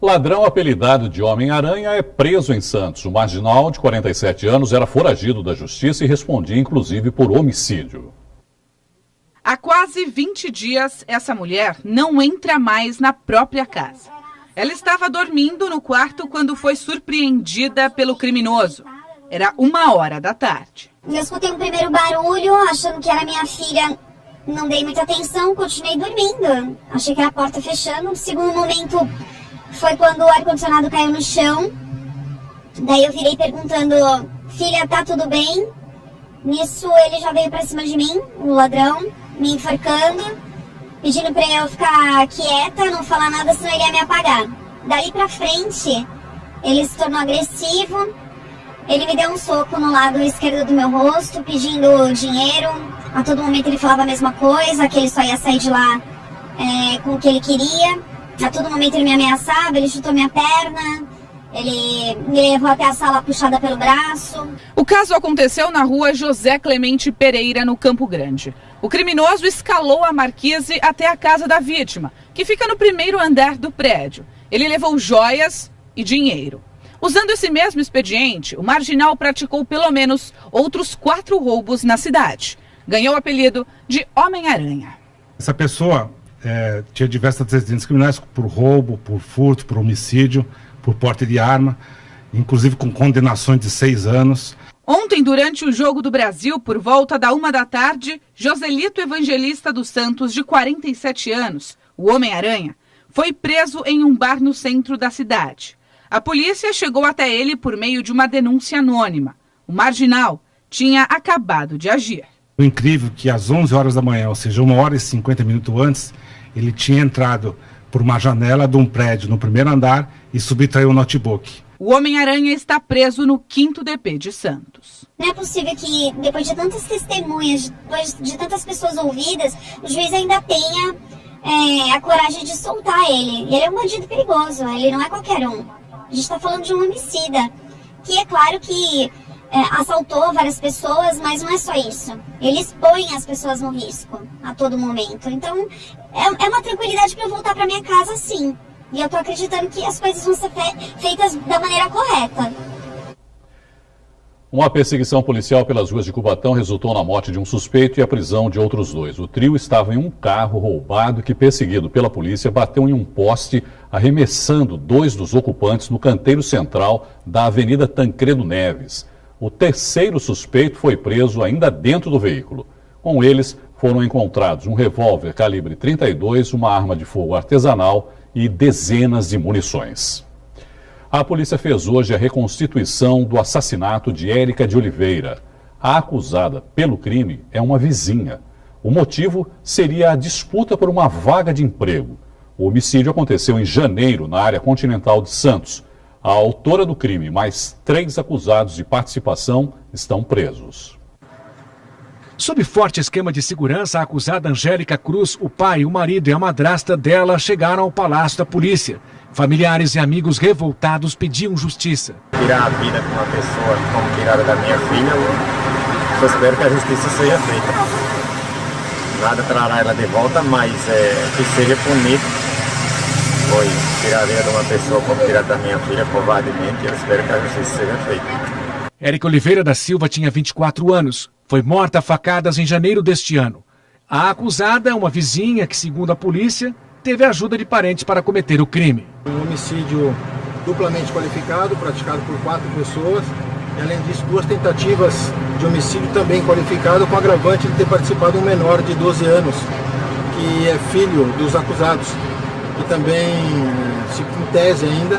Ladrão apelidado de Homem-Aranha é preso em Santos. O marginal, de 47 anos, era foragido da justiça e respondia, inclusive, por homicídio. Há quase 20 dias, essa mulher não entra mais na própria casa. Ela estava dormindo no quarto quando foi surpreendida pelo criminoso. Era 1h da tarde. Eu escutei um primeiro barulho, achando que era minha filha. Não dei muita atenção, continuei dormindo. Achei que era a porta fechando. No segundo momento foi quando o ar-condicionado caiu no chão. Daí eu virei perguntando, filha, tá tudo bem? Nisso ele já veio pra cima de mim, o ladrão, me enforcando, pedindo pra eu ficar quieta, não falar nada, senão ele ia me apagar. Dali pra frente, ele se tornou agressivo. Ele me deu um soco no lado esquerdo do meu rosto, pedindo dinheiro. A todo momento ele falava a mesma coisa, que ele só ia sair de lá com o que ele queria. A todo momento ele me ameaçava, ele chutou minha perna, ele me levou até a sala puxada pelo braço. O caso aconteceu na rua José Clemente Pereira, no Campo Grande. O criminoso escalou a marquise até a casa da vítima, que fica no primeiro andar do prédio. Ele levou joias e dinheiro. Usando esse mesmo expediente, o marginal praticou pelo menos outros 4 roubos na cidade. Ganhou o apelido de Homem-Aranha. Essa pessoa tinha diversos antecedentes criminais por roubo, por furto, por homicídio, por porte de arma, inclusive com condenações de 6 anos. Ontem, durante o Jogo do Brasil, por volta da 1 da tarde, Joselito Evangelista dos Santos, de 47 anos, o Homem-Aranha, foi preso em um bar no centro da cidade. A polícia chegou até ele por meio de uma denúncia anônima. O marginal tinha acabado de agir. O incrível é que às 11 horas da manhã, ou seja, 1h50 antes, ele tinha entrado por uma janela de um prédio no primeiro andar e subtraiu o notebook. O Homem-Aranha está preso no 5º DP de Santos. Não é possível que, depois de tantas testemunhas, depois de tantas pessoas ouvidas, o juiz ainda tenha a coragem de soltar ele. Ele é um bandido perigoso, ele não é qualquer um. A gente está falando de um homicida, que é claro que assaltou várias pessoas, mas não é só isso. Ele expõe as pessoas no risco a todo momento. Então, é uma tranquilidade para eu voltar para minha casa, sim. E eu estou acreditando que as coisas vão ser feitas da maneira correta. Uma perseguição policial pelas ruas de Cubatão resultou na morte de um suspeito e a prisão de outros 2. O trio estava em um carro roubado que, perseguido pela polícia, bateu em um poste, arremessando 2 dos ocupantes no canteiro central da Avenida Tancredo Neves. O terceiro suspeito foi preso ainda dentro do veículo. Com eles foram encontrados um revólver calibre 32, uma arma de fogo artesanal e dezenas de munições. A polícia fez hoje a reconstituição do assassinato de Érica de Oliveira. A acusada pelo crime é uma vizinha. O motivo seria a disputa por uma vaga de emprego. O homicídio aconteceu em janeiro, na área continental de Santos. A autora do crime, mais 3 acusados de participação, estão presos. Sob forte esquema de segurança, a acusada Angélica Cruz, o pai, o marido e a madrasta dela chegaram ao palácio da polícia. Familiares e amigos revoltados pediam justiça. Tirar a vida de uma pessoa como tiraram da minha filha, eu espero que a justiça seja feita. Nada trará ela de volta, mas que seja punido. Foi tirar a vida de uma pessoa como tirar da minha filha covardemente, eu espero que a justiça seja feita. Érica Oliveira da Silva tinha 24 anos. Foi morta a facadas em janeiro deste ano. A acusada é uma vizinha que, segundo a polícia, teve a ajuda de parentes para cometer o crime. Um homicídio duplamente qualificado, praticado por 4 pessoas. E, além disso, 2 tentativas de homicídio também qualificado, com agravante de ter participado um menor de 12 anos, que é filho dos acusados. E também, em tese ainda,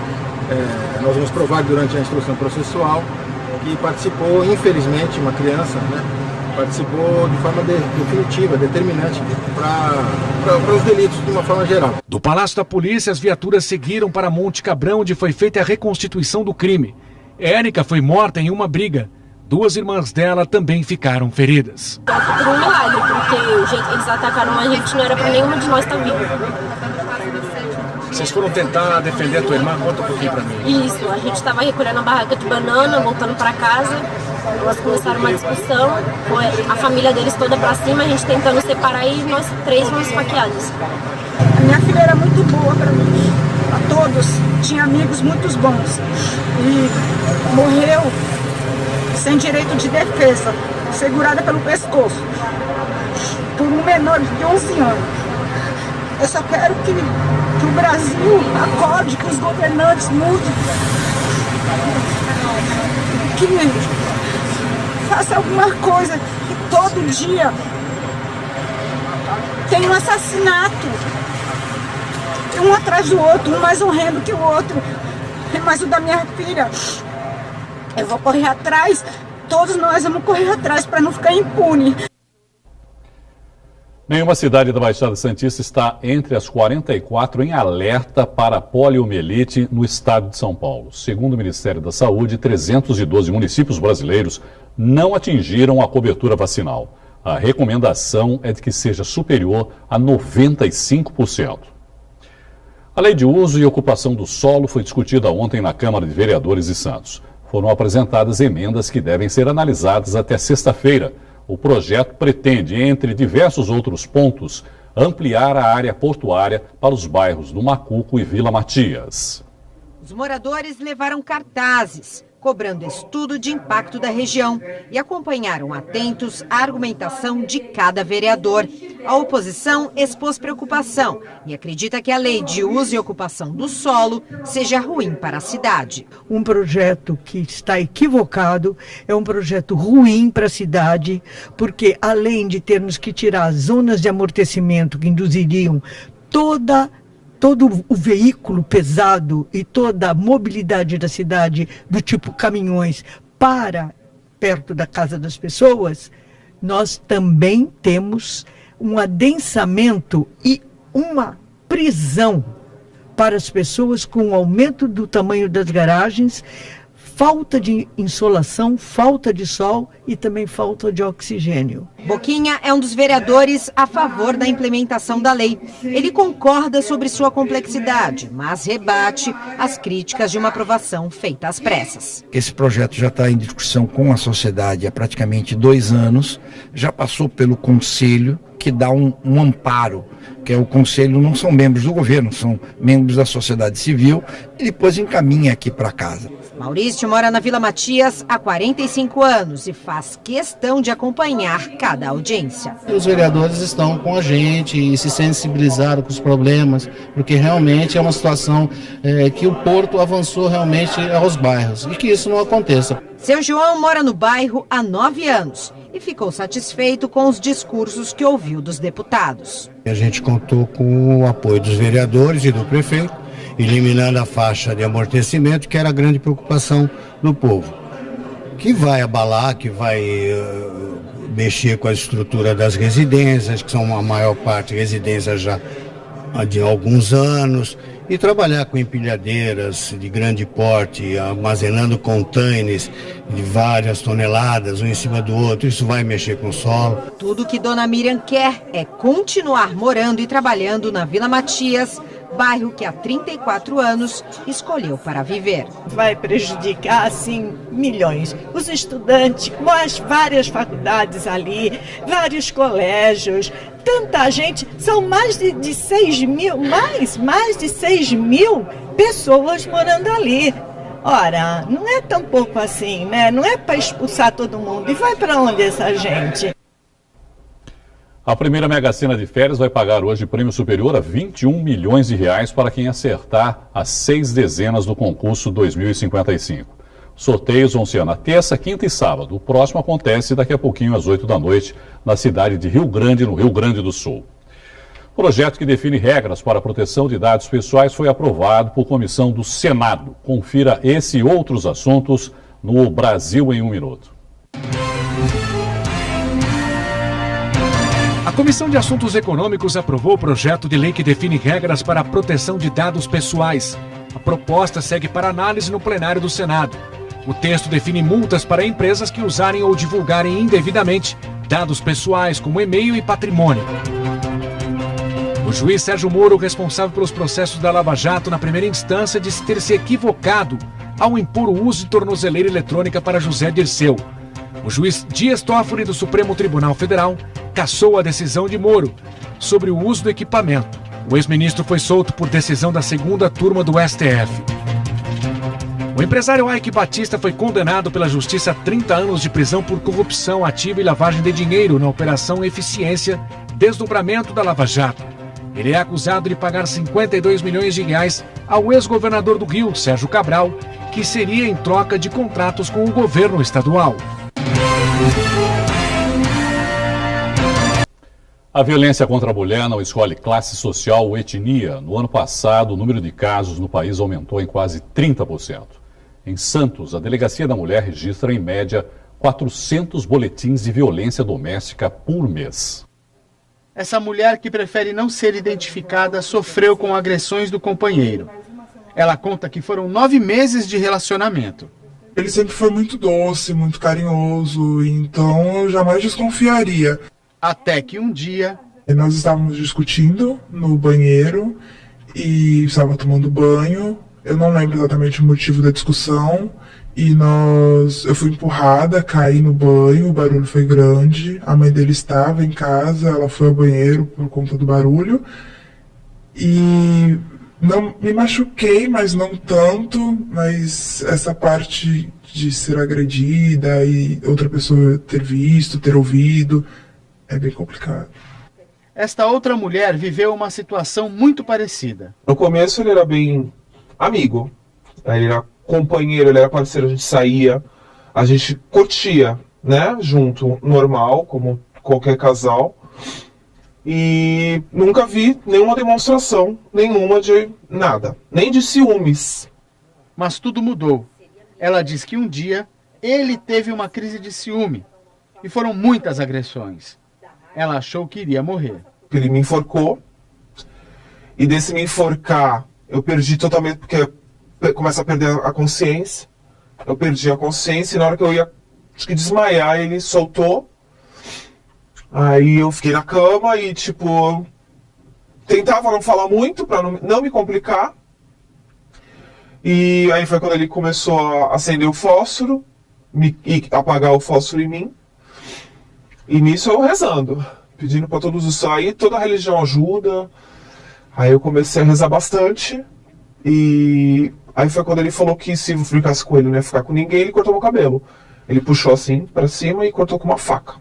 nós vamos provar durante a instrução processual, que participou, infelizmente, uma criança, participou de forma definitiva, determinante para os delitos de uma forma geral. Do Palácio da Polícia, as viaturas seguiram para Monte Cabrão, onde foi feita a reconstituição do crime. Érica foi morta em uma briga. 2 irmãs dela também ficaram feridas. Foi um milagre, porque o jeito que eles atacaram a gente não era para nenhuma de nós estar vivo. Vocês foram tentar defender a tua irmã? Conta um pouquinho pra mim. Isso, a gente estava recolhendo a barraca de banana, voltando para casa. Elas começaram uma discussão, foi a família deles toda para cima, a gente tentando separar e nós 3 fomos esfaqueados. A minha filha era muito boa para mim, a todos. tinha amigos muito bons e morreu sem direito de defesa, segurada pelo pescoço, por um menor de 11 anos. Eu só quero que o Brasil acorde, que os governantes mudem, que faça alguma coisa, que todo dia tem um assassinato, um atrás do outro, um mais horrendo que o outro. Mas o da minha filha, eu vou correr atrás, todos nós vamos correr atrás para não ficar impune. Nenhuma cidade da Baixada Santista está entre as 44 em alerta para poliomielite no estado de São Paulo. Segundo o Ministério da Saúde, 312 municípios brasileiros não atingiram a cobertura vacinal. A recomendação é de que seja superior a 95%. A lei de uso e ocupação do solo foi discutida ontem na Câmara de Vereadores de Santos. Foram apresentadas emendas que devem ser analisadas até sexta-feira. O projeto pretende, entre diversos outros pontos, ampliar a área portuária para os bairros do Macuco e Vila Matias. Os moradores levaram cartazes, cobrando estudo de impacto da região e acompanharam atentos a argumentação de cada vereador. A oposição expôs preocupação e acredita que a lei de uso e ocupação do solo seja ruim para a cidade. Um projeto que está equivocado, é um projeto ruim para a cidade, porque além de termos que tirar as zonas de amortecimento que induziriam todo o veículo pesado e toda a mobilidade da cidade, do tipo caminhões, para perto da casa das pessoas, nós também temos um adensamento e uma prisão para as pessoas com o aumento do tamanho das garagens, falta de insolação, falta de sol e também falta de oxigênio. Boquinha é um dos vereadores a favor da implementação da lei. Ele concorda sobre sua complexidade, mas rebate as críticas de uma aprovação feita às pressas. Esse projeto já está em discussão com a sociedade há praticamente 2 anos, já passou pelo Conselho, que dá um amparo, que é o Conselho, não são membros do governo, são membros da sociedade civil, e depois encaminha aqui para casa. Maurício mora na Vila Matias há 45 anos e faz questão de acompanhar cada audiência. Os vereadores estão com a gente e se sensibilizaram com os problemas, porque realmente é uma situação que o Porto avançou realmente aos bairros e que isso não aconteça. Seu João mora no bairro há 9 anos e ficou satisfeito com os discursos que ouviu dos deputados. A gente contou com o apoio dos vereadores e do prefeito, eliminando a faixa de amortecimento, que era a grande preocupação do povo. Que vai abalar, que vai mexer com a estrutura das residências, que são a maior parte residências já de alguns anos, e trabalhar com empilhadeiras de grande porte, armazenando containers de várias toneladas, um em cima do outro, isso vai mexer com o solo. Tudo que Dona Miriam quer é continuar morando e trabalhando na Vila Matias, bairro que há 34 anos escolheu para viver. Vai prejudicar, assim, milhões. Os estudantes, com as várias faculdades ali, vários colégios, tanta gente, são mais de 6 mil, mais de 6 mil pessoas morando ali. Ora, não é tão pouco assim, né? Não é para expulsar todo mundo. E vai para onde essa gente? A primeira Mega Sena de férias vai pagar hoje prêmio superior a 21 milhões de reais para quem acertar as 6 dezenas do concurso 2055. Sorteios vão ser na terça, quinta e sábado. O próximo acontece daqui a pouquinho às 8 da noite na cidade de Rio Grande, no Rio Grande do Sul. O projeto que define regras para a proteção de dados pessoais foi aprovado por comissão do Senado. Confira esse e outros assuntos no Brasil em 1 minuto. A Comissão de Assuntos Econômicos aprovou o projeto de lei que define regras para a proteção de dados pessoais. A proposta segue para análise no plenário do Senado. O texto define multas para empresas que usarem ou divulgarem indevidamente dados pessoais como e-mail e patrimônio. O juiz Sérgio Moro, responsável pelos processos da Lava Jato na primeira instância, disse ter se equivocado ao impor o uso de tornozeleira eletrônica para José Dirceu. O juiz Dias Toffoli, do Supremo Tribunal Federal, cassou a decisão de Moro sobre o uso do equipamento. O ex-ministro foi solto por decisão da segunda turma do STF. O empresário Ike Batista foi condenado pela Justiça a 30 anos de prisão por corrupção ativa e lavagem de dinheiro na Operação Eficiência, desdobramento da Lava Jato. Ele é acusado de pagar 52 milhões de reais ao ex-governador do Rio, Sérgio Cabral, que seria em troca de contratos com o governo estadual. A violência contra a mulher não escolhe classe social ou etnia. No ano passado, o número de casos no país aumentou em quase 30%. Em Santos, a Delegacia da Mulher registra, em média, 400 boletins de violência doméstica por mês. Essa mulher, que prefere não ser identificada, sofreu com agressões do companheiro. Ela conta que foram 9 meses de relacionamento. Ele sempre foi muito doce, muito carinhoso, então eu jamais desconfiaria. Até que um dia... Nós estávamos discutindo no banheiro e estava tomando banho. Eu não lembro exatamente o motivo da discussão. E eu fui empurrada, caí no banho, o barulho foi grande. A mãe dele estava em casa, ela foi ao banheiro por conta do barulho. E não me machuquei, mas não tanto. Mas essa parte de ser agredida e outra pessoa ter visto, ter ouvido, é bem complicado. Esta outra mulher viveu uma situação muito parecida. No começo ele era bem amigo, ele era companheiro, ele era parceiro, a gente saía, a gente curtia, né, junto, normal, como qualquer casal. E nunca vi nenhuma demonstração, nenhuma de nada, nem de ciúmes. Mas tudo mudou. Ela diz que um dia ele teve uma crise de ciúme e foram muitas agressões. Ela achou que iria morrer. Ele me enforcou e desse me enforcar eu perdi totalmente, porque começa a perder a consciência. Eu perdi a consciência e na hora que eu ia, acho que desmaiar, ele soltou. Aí eu fiquei na cama e, tipo, tentava não falar muito pra não me complicar. E aí foi quando ele começou a acender o fósforo e apagar o fósforo em mim. E nisso eu rezando, pedindo pra todos os sair, toda a religião ajuda. Aí eu comecei a rezar bastante. E aí foi quando ele falou que se eu ficasse com ele não ia ficar com ninguém, ele cortou meu cabelo. Ele puxou assim pra cima e cortou com uma faca.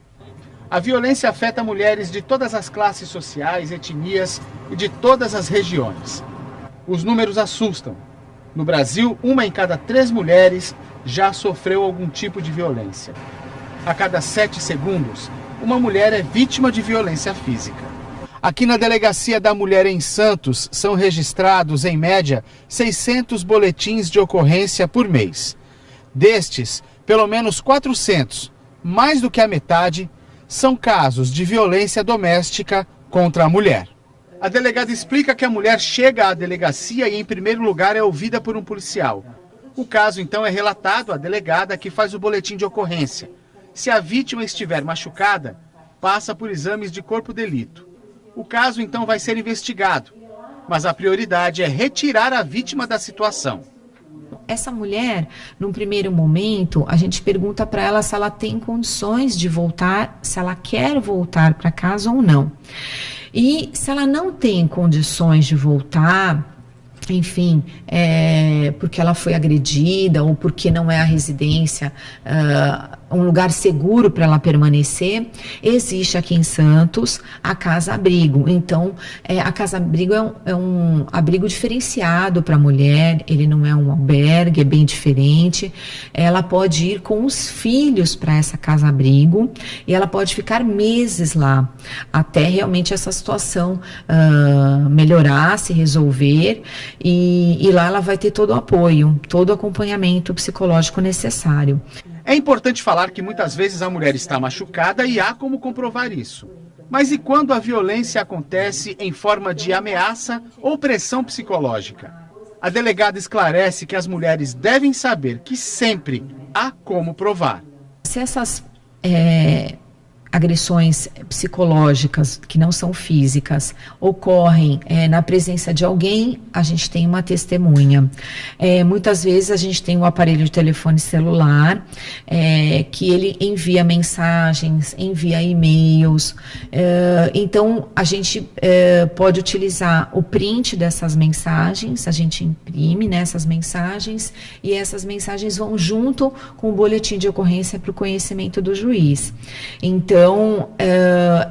A violência afeta mulheres de todas as classes sociais, etnias e de todas as regiões. Os números assustam. No Brasil, 1 em cada 3 mulheres já sofreu algum tipo de violência. A cada 7 segundos, uma mulher é vítima de violência física. Aqui na Delegacia da Mulher em Santos, são registrados, em média, 600 boletins de ocorrência por mês. Destes, pelo menos 400, mais do que a metade, são casos de violência doméstica contra a mulher. A delegada explica que a mulher chega à delegacia e, em primeiro lugar, é ouvida por um policial. O caso, então, é relatado à delegada, que faz o boletim de ocorrência. Se a vítima estiver machucada, passa por exames de corpo de delito. O caso, então, vai ser investigado, mas a prioridade é retirar a vítima da situação. Essa mulher, num primeiro momento, a gente pergunta para ela se ela tem condições de voltar, se ela quer voltar para casa ou não. E se ela não tem condições de voltar, enfim, porque ela foi agredida ou porque não é a residência, um lugar seguro para ela permanecer, existe aqui em Santos a Casa Abrigo. Então, a Casa Abrigo é um abrigo diferenciado para a mulher, ele não é um albergue, é bem diferente. Ela pode ir com os filhos para essa Casa Abrigo e ela pode ficar meses lá, até realmente essa situação melhorar, se resolver, e lá ela vai ter todo o apoio, todo o acompanhamento psicológico necessário. É importante falar que muitas vezes a mulher está machucada e há como comprovar isso. Mas e quando a violência acontece em forma de ameaça ou pressão psicológica? A delegada esclarece que as mulheres devem saber que sempre há como provar. Se essas agressões psicológicas, que não são físicas, ocorrem na presença de alguém, a gente tem uma testemunha. Muitas vezes a gente tem um aparelho de telefone celular, que ele envia mensagens, envia e-mails, então a gente pode utilizar o print dessas mensagens, a gente imprime, né, essas mensagens, e essas mensagens vão junto com o boletim de ocorrência para o conhecimento do juiz. Então,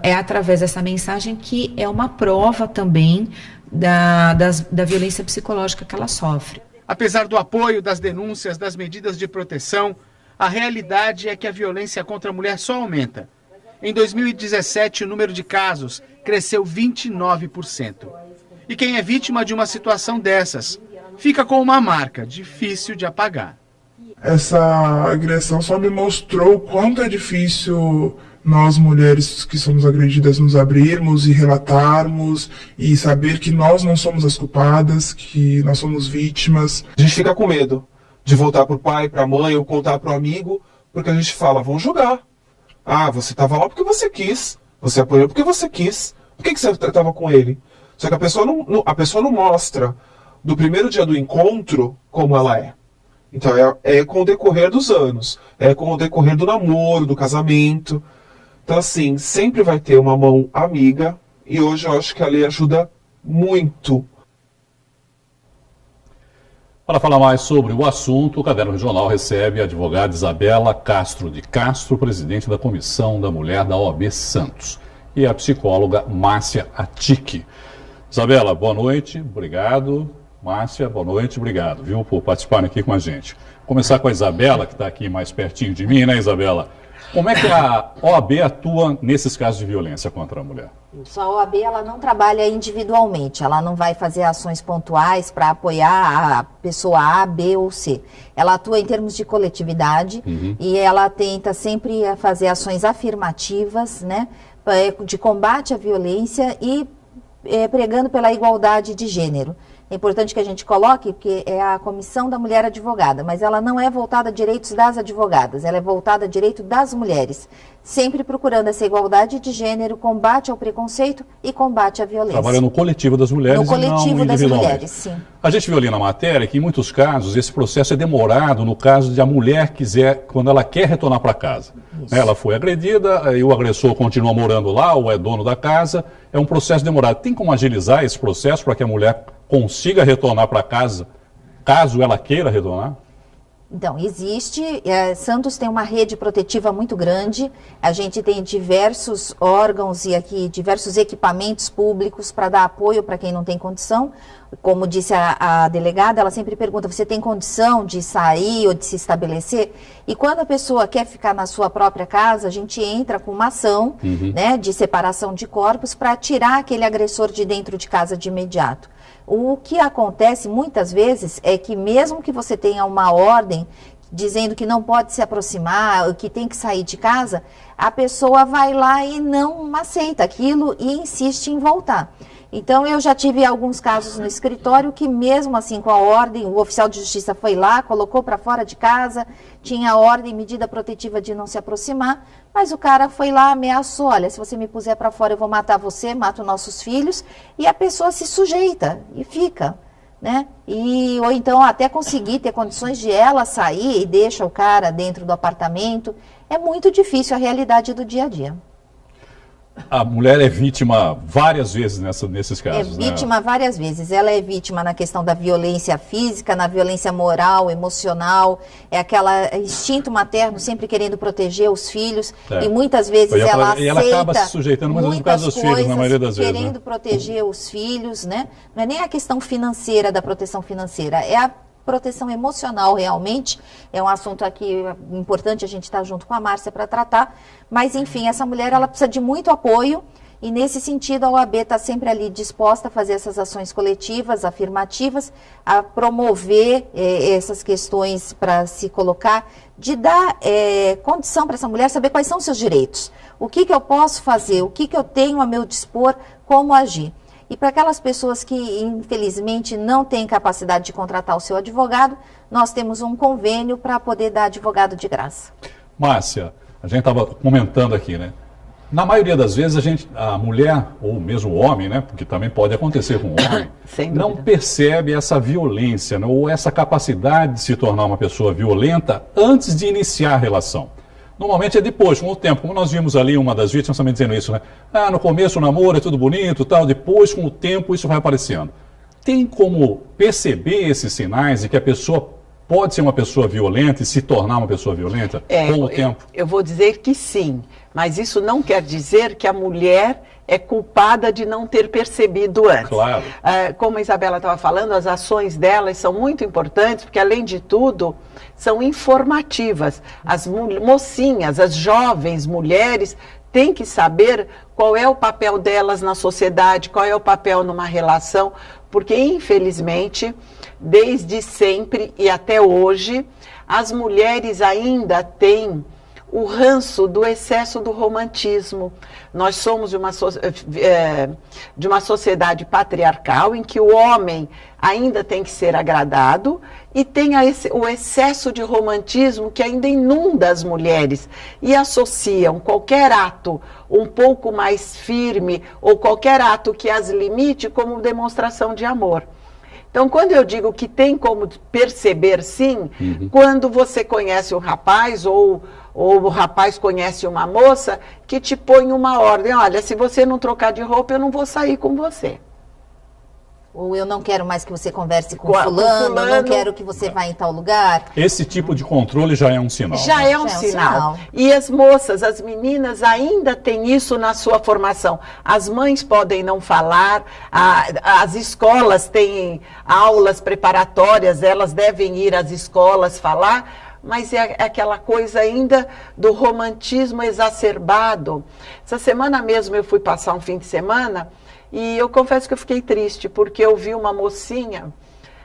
é através dessa mensagem que é uma prova também da violência psicológica que ela sofre. Apesar do apoio, das denúncias, das medidas de proteção, a realidade é que a violência contra a mulher só aumenta. Em 2017, o número de casos cresceu 29%. E quem é vítima de uma situação dessas fica com uma marca difícil de apagar. Essa agressão só me mostrou o quanto é difícil nós, mulheres que somos agredidas, nos abrirmos e relatarmos e saber que nós não somos as culpadas, que nós somos vítimas. A gente fica com medo de voltar pro pai, pra mãe ou contar pro amigo, porque a gente fala, vão julgar. Ah, você estava lá porque você quis, você apoiou porque você quis. Por que você estava com ele? Só que a pessoa não mostra do primeiro dia do encontro como ela é. Então é com o decorrer dos anos, é com o decorrer do namoro, do casamento. Então assim, sempre vai ter uma mão amiga, e hoje eu acho que a lei ajuda muito. Para falar mais sobre o assunto, o Caderno Regional recebe a advogada Isabela Castro de Castro, presidente da Comissão da Mulher da OAB Santos, e a psicóloga Márcia Atique. Isabela, boa noite, obrigado. Márcia, boa noite, obrigado, viu, por participarem aqui com a gente. Vou começar com a Isabela, que está aqui mais pertinho de mim, né, Isabela? Como é que a OAB atua nesses casos de violência contra a mulher? A OAB ela não trabalha individualmente, ela não vai fazer ações pontuais para apoiar a pessoa A, B ou C. Ela atua em termos de coletividade e ela tenta sempre fazer ações afirmativas, né, de combate à violência e pregando pela igualdade de gênero. É importante que a gente coloque que é a Comissão da Mulher Advogada, mas ela não é voltada a direitos das advogadas, ela é voltada a direito das mulheres, sempre procurando essa igualdade de gênero, combate ao preconceito e combate à violência. Trabalha no coletivo das mulheres. No coletivo das mulheres, sim. A gente viu ali na matéria que em muitos casos esse processo é demorado no caso de a mulher quando ela quer retornar para casa. Ela foi agredida e o agressor continua morando lá ou é dono da casa, é um processo demorado. Tem como agilizar esse processo para que a mulher consiga retornar para casa, caso ela queira retornar? Então, existe, Santos tem uma rede protetiva muito grande, a gente tem diversos órgãos e aqui diversos equipamentos públicos para dar apoio para quem não tem condição. Como disse a delegada, ela sempre pergunta, você tem condição de sair ou de se estabelecer? E quando a pessoa quer ficar na sua própria casa, a gente entra com uma ação né, de separação de corpos para tirar aquele agressor de dentro de casa de imediato. O que acontece muitas vezes é que mesmo que você tenha uma ordem dizendo que não pode se aproximar, que tem que sair de casa, a pessoa vai lá e não aceita aquilo e insiste em voltar. Então, eu já tive alguns casos no escritório que mesmo assim com a ordem, o oficial de justiça foi lá, colocou para fora de casa, tinha a ordem, medida protetiva de não se aproximar, mas o cara foi lá, ameaçou, olha, se você me puser para fora eu vou matar você, mato nossos filhos, e a pessoa se sujeita e fica, né? Ou então até conseguir ter condições de ela sair e deixa o cara dentro do apartamento, é muito difícil a realidade do dia a dia. A mulher é vítima várias vezes nesses casos, né? É vítima várias vezes. Ela é vítima na questão da violência física, na violência moral, emocional. É aquele instinto materno sempre querendo proteger os filhos. E muitas vezes ela aceita. E ela acaba se sujeitando muitas vezes por causa dos filhos, na maioria das vezes. Querendo proteger os filhos, né? Não é nem a questão financeira, da proteção financeira. É a proteção emocional, realmente, é um assunto aqui importante, a gente está junto com a Márcia para tratar, mas enfim, essa mulher ela precisa de muito apoio e nesse sentido a OAB está sempre ali disposta a fazer essas ações coletivas, afirmativas, a promover essas questões para se colocar, de dar condição para essa mulher saber quais são os seus direitos, o que eu posso fazer, o que eu tenho a meu dispor, como agir. E para aquelas pessoas que, infelizmente, não têm capacidade de contratar o seu advogado, nós temos um convênio para poder dar advogado de graça. Márcia, a gente estava comentando aqui, né? Na maioria das vezes a mulher, ou mesmo o homem, né, porque também pode acontecer com o homem, não percebe essa violência, né, ou essa capacidade de se tornar uma pessoa violenta antes de iniciar a relação. Normalmente é depois, com o tempo, como nós vimos ali uma das vítimas também dizendo isso, né? No começo o namoro é tudo bonito e tal, depois com o tempo isso vai aparecendo. Tem como perceber esses sinais de que a pessoa pode ser uma pessoa violenta e se tornar uma pessoa violenta com o tempo? Eu vou dizer que sim, mas isso não quer dizer que a mulher é culpada de não ter percebido antes. Claro. Como a Isabela estava falando, as ações delas são muito importantes, porque além de tudo, são informativas. As mocinhas, as jovens mulheres, têm que saber qual é o papel delas na sociedade, qual é o papel numa relação, porque infelizmente, desde sempre e até hoje, as mulheres ainda têm o ranço do excesso do romantismo. Nós somos de uma sociedade patriarcal em que o homem ainda tem que ser agradado e tem o excesso de romantismo que ainda inunda as mulheres e associam qualquer ato um pouco mais firme ou qualquer ato que as limite como demonstração de amor. Então, quando eu digo que tem como perceber, sim, quando você conhece um rapaz ou o rapaz conhece uma moça que te põe uma ordem, olha, se você não trocar de roupa, eu não vou sair com você. Ou eu não quero mais que você converse com fulano, não quero que você vá em tal lugar. Esse tipo de controle já é um sinal. Já é um sinal. E as moças, as meninas ainda têm isso na sua formação. As mães podem não falar, as escolas têm aulas preparatórias, elas devem ir às escolas falar, mas é aquela coisa ainda do romantismo exacerbado. Essa semana mesmo eu fui passar um fim de semana e eu confesso que eu fiquei triste, porque eu vi uma mocinha.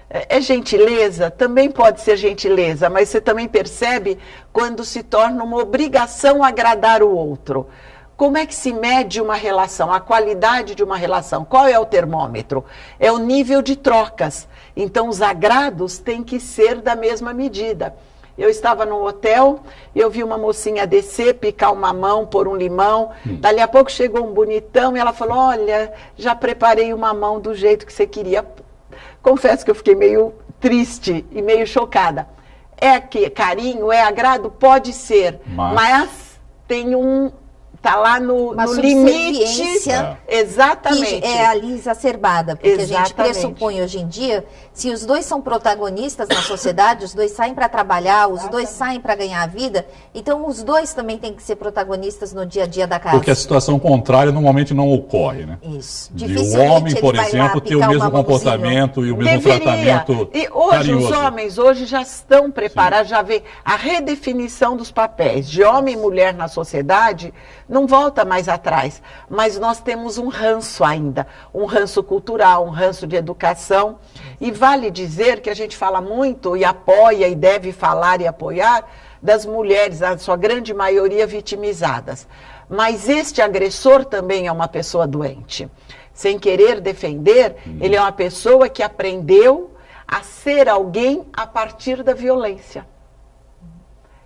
É gentileza? Também pode ser gentileza, mas você também percebe quando se torna uma obrigação agradar o outro. Como é que se mede uma relação, a qualidade de uma relação? Qual é o termômetro? É o nível de trocas. Então os agrados têm que ser da mesma medida. Eu estava no hotel, eu vi uma mocinha descer, picar uma mamão, pôr um limão. Dali a pouco chegou um bonitão e ela falou, olha, já preparei uma mamão do jeito que você queria. Confesso que eu fiquei meio triste e meio chocada. É que carinho, é agrado? Pode ser, mas tem tá lá no limite. Exatamente. Que é ali exacerbada, porque a gente pressupõe hoje em dia, se os dois são protagonistas na sociedade, os dois saem para trabalhar, os dois saem para ganhar a vida, então os dois também têm que ser protagonistas no dia a dia da casa. Porque a situação contrária normalmente não ocorre, né? Isso. De o homem, por exemplo, ter o mesmo comportamento e o mesmo tratamento e hoje carinhoso. Os homens hoje já estão preparados, já vê a redefinição dos papéis de homem e mulher na sociedade, não volta mais atrás, mas nós temos um ranço ainda, um ranço cultural, um ranço de educação, e vale dizer que a gente fala muito e apoia e deve falar e apoiar das mulheres, a sua grande maioria vitimizadas, mas este agressor também é uma pessoa doente, sem querer defender, ele é uma pessoa que aprendeu a ser alguém a partir da violência,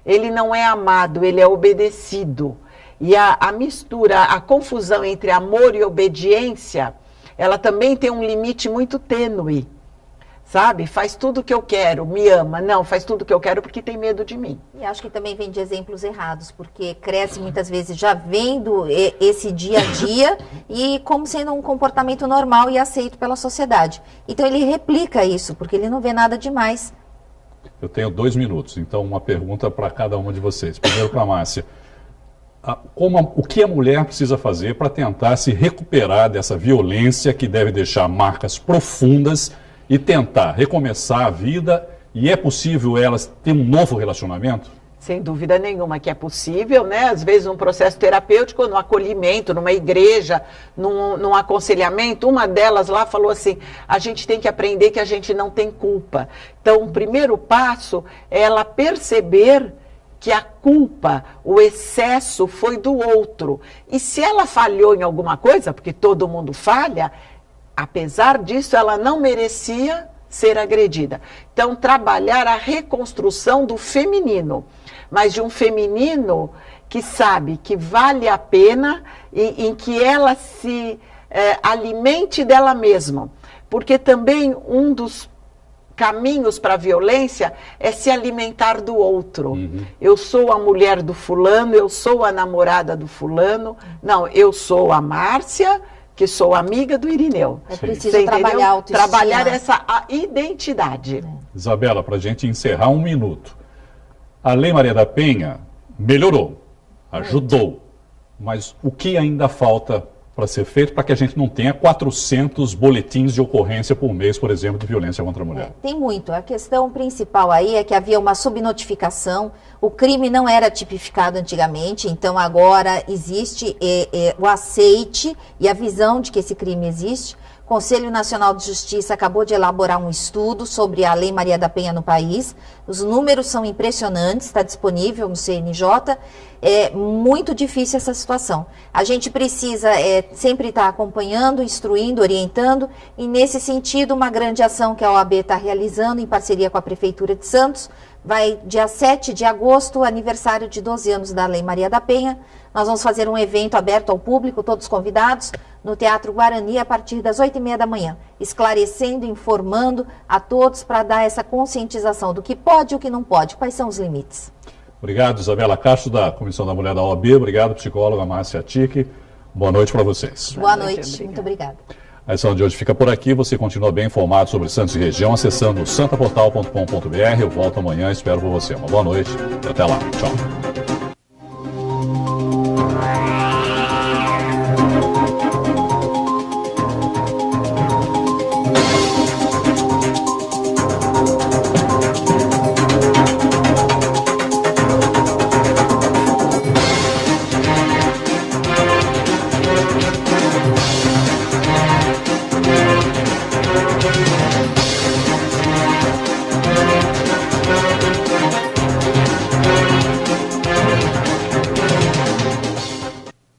ele não é amado, ele é obedecido. E a mistura, a confusão entre amor e obediência, ela também tem um limite muito tênue, sabe? Faz tudo o que eu quero, me ama. Não, faz tudo o que eu quero porque tem medo de mim. E acho que também vem de exemplos errados, porque cresce muitas vezes já vendo esse dia a dia e como sendo um comportamento normal e aceito pela sociedade. Então ele replica isso, porque ele não vê nada demais. Eu tenho 2 minutos, então uma pergunta para cada uma de vocês. Primeiro para a Márcia. O que a mulher precisa fazer para tentar se recuperar dessa violência que deve deixar marcas profundas e tentar recomeçar a vida? E é possível elas ter um novo relacionamento? Sem dúvida nenhuma que é possível, né? Às vezes num processo terapêutico, no acolhimento, numa igreja, num aconselhamento, uma delas lá falou assim, a gente tem que aprender que a gente não tem culpa. Então o primeiro passo é ela perceber que a culpa, o excesso foi do outro. E se ela falhou em alguma coisa, porque todo mundo falha, apesar disso, ela não merecia ser agredida. Então, trabalhar a reconstrução do feminino, mas de um feminino que sabe que vale a pena em que ela se alimente dela mesma. Porque também um dos caminhos para a violência é se alimentar do outro. Eu sou a mulher do fulano, eu sou a namorada do fulano. Não, eu sou a Márcia, que sou amiga do Irineu. É preciso trabalhar a autoestima. Trabalhar essa identidade. Isabela, para a gente encerrar 1 minuto. A Lei Maria da Penha melhorou, ajudou, mas o que ainda falta para ser feito para que a gente não tenha 400 boletins de ocorrência por mês, por exemplo, de violência contra a mulher? Tem muito. A questão principal aí é que havia uma subnotificação, o crime não era tipificado antigamente, então agora existe o aceite e a visão de que esse crime existe. O Conselho Nacional de Justiça acabou de elaborar um estudo sobre a Lei Maria da Penha no país. Os números são impressionantes, está disponível no CNJ. É muito difícil essa situação. A gente precisa sempre estar acompanhando, instruindo, orientando, e nesse sentido uma grande ação que a OAB está realizando em parceria com a Prefeitura de Santos. Vai dia 7 de agosto, aniversário de 12 anos da Lei Maria da Penha. Nós vamos fazer um evento aberto ao público, todos convidados, no Teatro Guarani, a partir das 8h30 da manhã, esclarecendo, informando a todos para dar essa conscientização do que pode e o que não pode, quais são os limites. Obrigado, Isabela Castro, da Comissão da Mulher da OAB. Obrigado, psicóloga Márcia Tic. Boa noite para vocês. Boa noite, muito obrigada. A edição de hoje fica por aqui. Você continua bem informado sobre Santos e região acessando santaportal.com.br. Eu volto amanhã, espero por você. Uma boa noite e até lá. Tchau.